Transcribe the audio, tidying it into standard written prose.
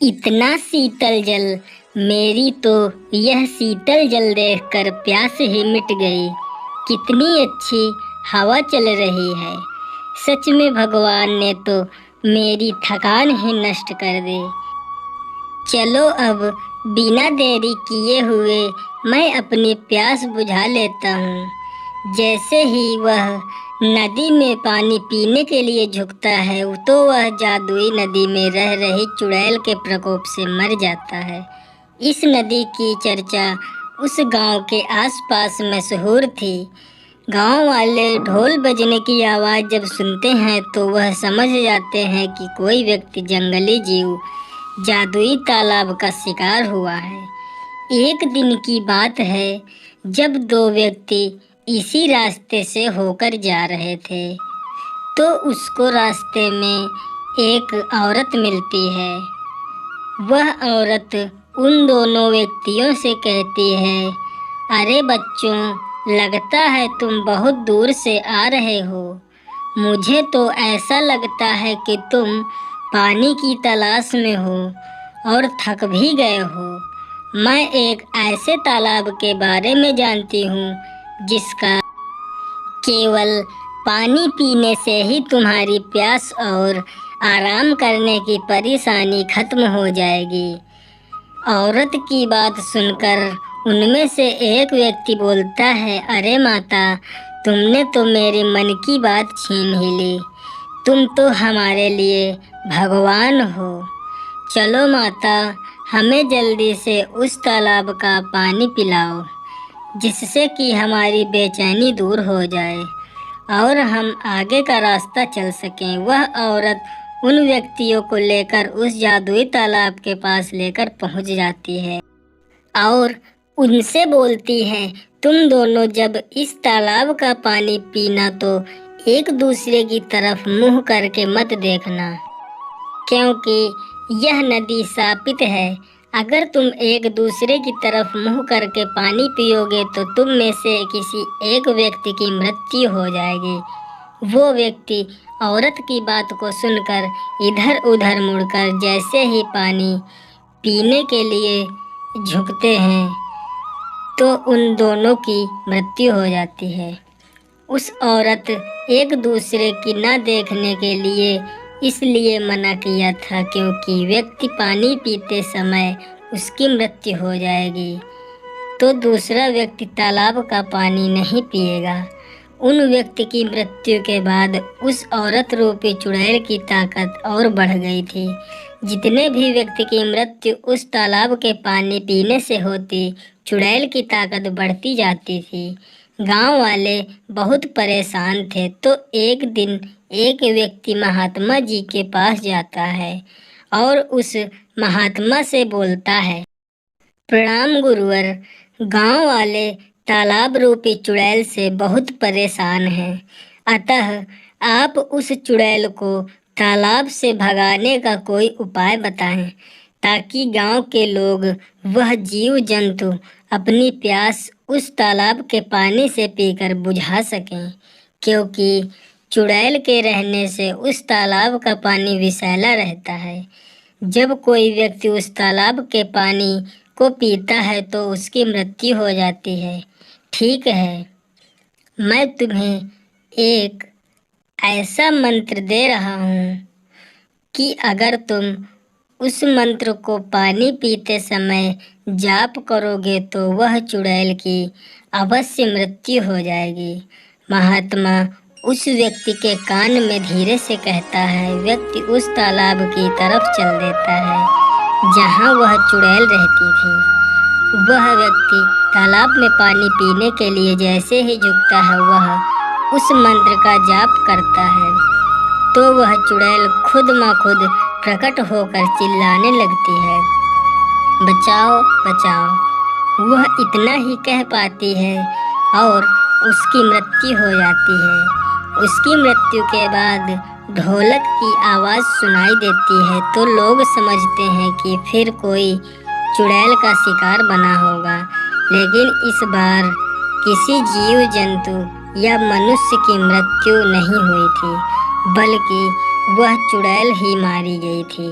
इतना शीतल जल, मेरी तो यह शीतल जल देखकर प्यास ही मिट गई। कितनी अच्छी हवा चल रही है। सच में भगवान ने तो मेरी थकान ही नष्ट कर दी। चलो अब बिना देरी किए हुए मैं अपनी प्यास बुझा लेता हूँ। जैसे ही वह नदी में पानी पीने के लिए झुकता है तो वह जादुई नदी में रह रही चुड़ैल के प्रकोप से मर जाता है। इस नदी की चर्चा उस गांव के आसपास मशहूर थी। गांव वाले ढोल बजने की आवाज़ जब सुनते हैं तो वह समझ जाते हैं कि कोई व्यक्ति जंगली जीव जादुई तालाब का शिकार हुआ है। एक दिन की बात है जब दो व्यक्ति इसी रास्ते से होकर जा रहे थे तो उसको रास्ते में एक औरत मिलती है। वह औरत उन दोनों व्यक्तियों से कहती है, अरे बच्चों, लगता है तुम बहुत दूर से आ रहे हो। मुझे तो ऐसा लगता है कि तुम पानी की तलाश में हो और थक भी गए हो। मैं एक ऐसे तालाब के बारे में जानती हूँ जिसका केवल पानी पीने से ही तुम्हारी प्यास और आराम करने की परेशानी खत्म हो जाएगी। औरत की बात सुनकर उनमें से एक व्यक्ति बोलता है, अरे माता, तुमने तो मेरे मन की बात छीन ही ली। तुम तो हमारे लिए भगवान हो। चलो माता, हमें जल्दी से उस तालाब का पानी पिलाओ जिससे कि हमारी बेचैनी दूर हो जाए और हम आगे का रास्ता चल सकें। वह औरत उन व्यक्तियों को लेकर उस जादुई तालाब के पास लेकर पहुंच जाती है और उनसे बोलती है, तुम दोनों जब इस तालाब का पानी पीना तो एक दूसरे की तरफ मुंह करके मत देखना, क्योंकि यह नदी शापित है। अगर तुम एक दूसरे की तरफ मुंह करके पानी पियोगे तो तुम में से किसी एक व्यक्ति की मृत्यु हो जाएगी। वो व्यक्ति औरत की बात को सुनकर इधर उधर मुड़कर जैसे ही पानी पीने के लिए झुकते हैं तो उन दोनों की मृत्यु हो जाती है। उस औरत एक दूसरे की न देखने के लिए इसलिए मना किया था क्योंकि व्यक्ति पानी पीते समय उसकी मृत्यु हो जाएगी तो दूसरा व्यक्ति तालाब का पानी नहीं पिएगा। उन व्यक्ति की मृत्यु के बाद उस औरत रूपी चुड़ैल की ताकत और बढ़ गई थी। जितने भी व्यक्ति की मृत्यु उस तालाब के पानी पीने से होती, चुड़ैल की ताकत बढ़ती जाती थी। गांव वाले बहुत परेशान थे तो एक दिन एक व्यक्ति महात्मा जी के पास जाता है और उस महात्मा से बोलता है, प्रणाम गुरुवर, गांव वाले तालाब रूपी चुड़ैल से बहुत परेशान हैं। अतः आप उस चुड़ैल को तालाब से भगाने का कोई उपाय बताएं ताकि गांव के लोग वह जीव जंतु अपनी प्यास उस तालाब के पानी से पीकर बुझा सकें, क्योंकि चुड़ैल के रहने से उस तालाब का पानी विषैला रहता है। जब कोई व्यक्ति उस तालाब के पानी को पीता है तो उसकी मृत्यु हो जाती है। ठीक है, मैं तुम्हें एक ऐसा मंत्र दे रहा हूँ कि अगर तुम उस मंत्र को पानी पीते समय जाप करोगे तो वह चुड़ैल की अवश्य मृत्यु हो जाएगी। महात्मा उस व्यक्ति के कान में धीरे से कहता है। व्यक्ति उस तालाब की तरफ चल देता है जहाँ वह चुड़ैल रहती थी। वह व्यक्ति तालाब में पानी पीने के लिए जैसे ही झुकता है वह उस मंत्र का जाप करता है तो वह चुड़ैल खुद म खुद प्रकट होकर चिल्लाने लगती है, बचाओ बचाओ। वह इतना ही कह पाती है और उसकी मृत्यु हो जाती है। उसकी मृत्यु के बाद ढोलक की आवाज़ सुनाई देती है तो लोग समझते हैं कि फिर कोई चुड़ैल का शिकार बना होगा। लेकिन इस बार किसी जीव जंतु या मनुष्य की मृत्यु नहीं हुई थी, बल्कि वह चुड़ैल ही मारी गई थी।